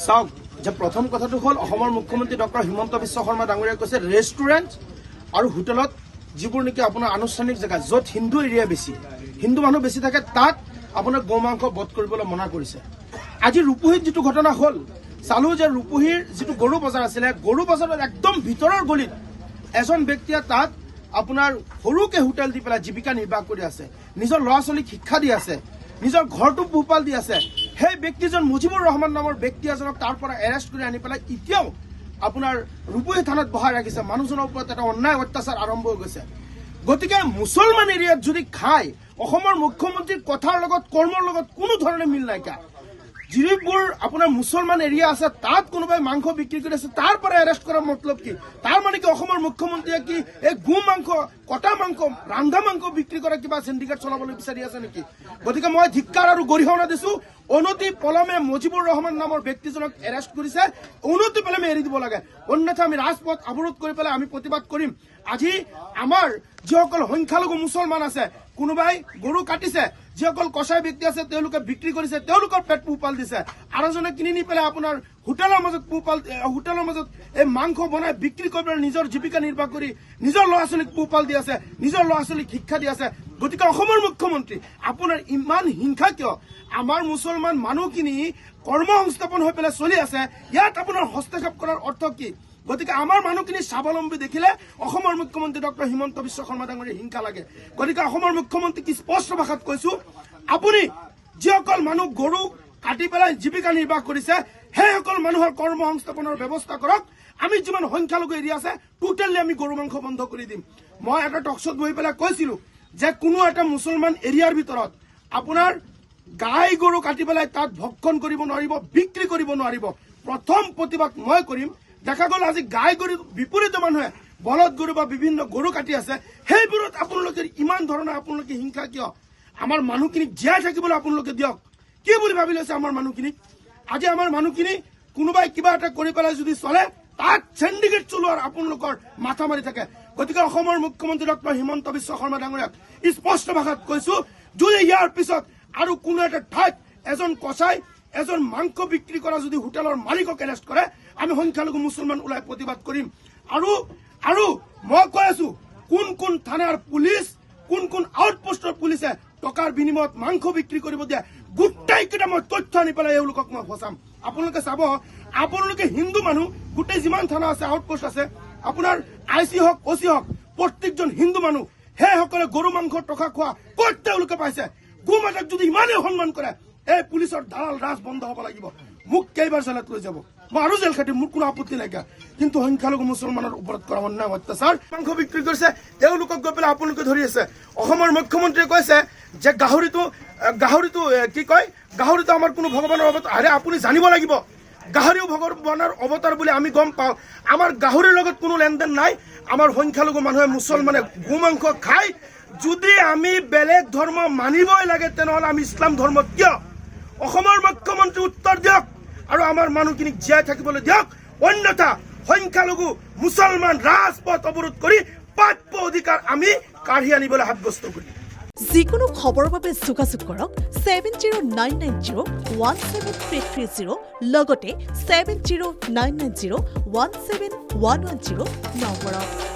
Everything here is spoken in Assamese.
চাওক যে প্ৰথম কথাটো হ'ল অসমৰ মুখ্যমন্ত্ৰী ডক্টৰ হিমন্ত বিশ্ব শৰ্মা ডাঙৰীয়াই কৈছে ৰেষ্টুৰেণ্ট আৰু হোটেলত যিবোৰ নেকি আপোনাৰ আনুষ্ঠানিক জেগা য'ত হিন্দু এৰিয়া বেছি হিন্দু মানুহ বেছি থাকে তাত আপোনাৰ গো মাংস বধ কৰিবলৈ মনা কৰিছে। আজি ৰূপহীত যিটো ঘটনা হ'ল চালো যে ৰূপহীৰ যিটো গৰু বজাৰ আছিলে গৰু বজাৰৰ একদম ভিতৰৰ গলিত এজন ব্যক্তিয়ে তাত আপোনাৰ সৰুকে হোটেল দি পেলাই জীৱিকা নিৰ্বাহ কৰি আছে, নিজৰ ল'ৰা ছোৱালীক শিক্ষা দি আছে, নিজৰ ঘৰটো পোহপাল দি আছে। সেই ব্যক্তিজন মুজিবুৰ ৰহমান নামৰ ব্যক্তি এজনক তাৰ পৰা এৰেষ্ট কৰি আনি পেলাই এতিয়াও আপোনাৰ ৰূপহী থানাত বহাই ৰাখিছে। মানুহজনৰ ওপৰত এটা অন্যায় অত্যাচাৰ আৰম্ভ হৈ গৈছে। গতিকে মুছলমান এৰিয়াত যদি খায় অসমৰ মুখ্যমন্ত্ৰীৰ কথাৰ লগত কৰ্মৰ লগত কোনো ধৰণে মিল নাইকিয়া। যিবোৰ আপোনাৰ মুছলমান এৰিয়া আছে তাত কোনোবাই মাংস বিক্ৰী কৰি আছে তাৰ পৰা এৰেষ্ট কৰাৰ মতলব কি? তাৰ মানে কি অসমৰ মুখ্যমন্ত্ৰীয়ে কি এই গো মাংস কটা মাংস ৰান্ধা মাংস বিক্ৰী কৰা কিবা চিণ্ডিকেট চলাবলৈ বিচাৰি আছে নেকি? গতিকে মই ধিক্কাৰ আৰু গৰিহণা দিছো। অনতি পলমে মুজিবুৰ ৰহমান নামৰ ব্যক্তিজনক এৰেষ্ট কৰিছে, অনতি পলমে এৰি দিব লাগে, অন্যথা আমি ৰাজপথ অৱৰোধ কৰি পেলাই আমি প্ৰতিবাদ কৰিম। আজি আমাৰ যিসকল সংখ্যালঘু মুছলমান আছে কোনোবাই গৰু কাটিছে, যিসকল কছাই ব্যক্তি আছে তেওঁলোকে বিক্ৰী কৰিছে, তেওঁলোকৰ পেট পোহপাল দিছে, আৰু এজনে কিনি নি পেলাই আপোনাৰ হোটেলৰ মাজত এই মাংস বনাই বিক্ৰী কৰি পেলাই নিজৰ জীৱিকা নিৰ্বাহ কৰি নিজৰ ল'ৰা ছোৱালীক পোহপাল দি আছে, নিজৰ ল'ৰা ছোৱালীক শিক্ষা দি আছে। গতিকে অসমৰ মুখ্যমন্ত্ৰী আপোনাৰ ইমান হিংসা কিয়? আমাৰ মুছলমান মানুহখিনি কৰ্ম সংস্থাপন হৈ পেলাই চলি আছে, ইয়াত আপোনাৰ হস্তক্ষেপ কৰাৰ অৰ্থ কি? গতিকে আমাৰ মানুহখিনি স্বাৱলম্বী দেখিলে অসমৰ মুখ্যমন্ত্ৰী ডক্টৰ হিমন্ত বিশ্ব শৰ্মা ডাঙৰীয়াৰ হিংসা লাগে। গতিকে অসমৰ মুখ্যমন্ত্ৰীক স্পষ্ট ভাষাত কৈছো, আপুনি যিসকল মানুহ গৰু কাটি পেলাই জীৱিকা নিৰ্বাহ কৰিছে সেইসকল মানুহৰ কৰ্ম সংস্থাপনৰ ব্যৱস্থা কৰক। আমি যিমান সংখ্যালঘু এৰিয়া আছে টোটেলি আমি গৰু মাংস বন্ধ কৰি দিম। মই এটা টকশ্বত বহি পেলাই কৈছিলো যে কোনো এটা মুছলমান এৰিয়াৰ ভিতৰত আপোনাৰ গাই গৰু কাটি পেলাই তাত ভক্ষণ কৰিব নোৱাৰিব, বিক্ৰী কৰিব নোৱাৰিব। প্ৰথম প্ৰতিবাদ মই কৰিম। দেখা গ'ল আজি গাই গৰুৰ বিপৰীতে মানুহে বলদ গৰু বা বিভিন্ন গৰু কাটি আছে, সেইবোৰত আপোনালোকে ইমান ধৰণৰ আপোনালোকে হিংসা কিয়? আমাৰ মানুহখিনিক জীয়াই থাকিবলৈ আপোনালোকে দিয়ক। কি বুলি ভাবি লৈছে আমাৰ মানুহখিনিক? আজি আমাৰ মানুহখিনি কোনোবাই কিবা এটা কৰি পেলাই যদি চলে তাত চেণ্ডিকেট চলোৱাৰ আপোনালোকৰ মাথা মাৰি থাকে। গতিকে অসমৰ মুখ্যমন্ত্ৰী ডক্টৰ হিমন্ত বিশ্ব শৰ্মা ডাঙৰীয়াক স্পষ্ট ভাষাত কৈছো, যদি ইয়াৰ পিছত আৰু কোনো এটা ঠাইত এজন কছাই এজন মাংস বিক্ৰী কৰা যদি হোটেলৰ মালিকক এৰেষ্ট কৰে আমি সংখ্যালঘু মুছলমান ওলাই প্ৰতিবাদ কৰিম। আৰু মই কৈ আছো কোন কোন থানাৰ পুলিচ কোন কোন আউটপোষ্টৰ পুলিচে টকাৰ বিনিময়ত মাংস বিক্ৰী কৰিব দিয়ে গোটেইকেইটা মই তথ্য আনি পেলাই এওঁলোকক মই ফচাম। আপোনালোকে চাব, আপোনালোকে হিন্দু মানুহ গোটেই যিমান থানা আছে আউটপোষ্ট আছে আপোনাৰ IC হওক OC হওক প্ৰত্যেকজন হিন্দু মানুহ সেইসকলে গৰু মাংস টকা খোৱা ক'ত তেওঁলোকে পাইছে? গো মাতাক যদি ইমানেই সন্মান কৰে এই পুলিচৰ দালাল ৰাজ বন্ধ হ'ব লাগিব। মোক কেইবাৰ জেলত লৈ যাব, মই আৰু জেল খাটিম, মোৰ কোনো আপত্তি নাইকিয়া। কিন্তু সংখ্যালঘু মুছলমানৰ ওপৰত কৰা অন্যায় অত্যাচাৰ মাংস বিক্ৰী কৰিছে তেওঁলোকক গৈ পেলাই আপোনালোকে ধৰি আছে। অসমৰ মুখ্যমন্ত্ৰীয়ে কৈছে যে গাহৰিটো কি কয়, গাহৰিটো আমাৰ কোনো ভগৱানৰ অৱতাৰ। আৰে আপুনি জানিব লাগিব গাহৰিও ভগৱানৰ অৱতাৰ বুলি আমি গম পাওঁ। আমাৰ গাহৰিৰ লগত কোনো লেনদেন নাই। আমাৰ সংখ্যালঘু মানুহে মুছলমানে গো মাংস খায়। যদি আমি বেলেগ ধৰ্ম মানিবই লাগে তেনেহ'লে আমি ইছলাম ধৰ্মত কিয়? অসমৰ মুখ্যমন্ত্ৰী উত্তৰ দিয়ক আৰু আমাৰ মানুহখিনিক জীয়াই থাকিবলৈ দিয়ক, অন্যথা সংখ্যালঘু মুছলমান ৰাজপথ অৱৰোধ কৰি প্ৰাপ্য অধিকাৰ আমি কাঢ়ি আনিবলৈ সাব্যস্ত কৰিম। যিকোনো খবৰৰ বাবে যোগাযোগ কৰক 7099017330 লগতে 7099017110 নম্বৰত।